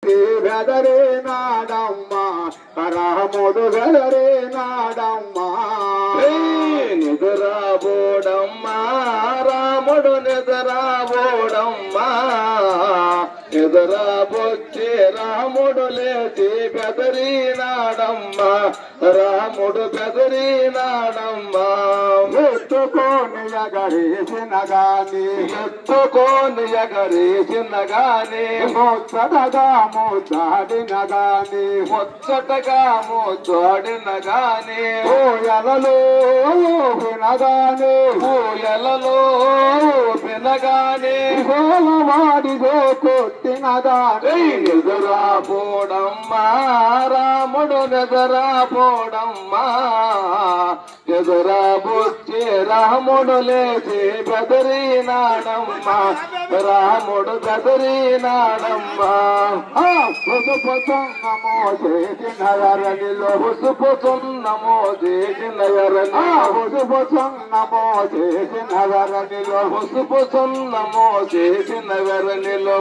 లేచి బెదరే నాడమ్మా రాముడు బెదరే నాడమ్మా నిద్రపోడమ్మా రాముడు నిద్రపోడమ్మా నిద్రపోచ్చి రాముడు లేచి బెదరినాడమ్మా రాముడు బెదరినాడమ్మా ఎత్తుకొని ఎగరేసిన గాని ఎత్తుకొని ఎగరేసిన గాని ముచ్చటగా ముద్దాడిన గాని ముచ్చటగా ముచ్చాడిన గాని ఊయలలో వినగాని ఊయలలో వినగాని వాడిదో కొట్టిన గాని నిద్రపోడమ్మా రాముడు నిద్రపోడమ్మా నిద్రపుచ్చి రాముడు లేచి బెదరినాడమ్మా రాముడు బెదరినాడమ్మా పసుపు సున్నమో చేసిన ఎరనిలో పసుపు సున్నమో చేసిన ఎరని పసుపు సున్నమో చేసిన ఎరనిలో పసుపు సున్నమో చేసిన ఎరనిలో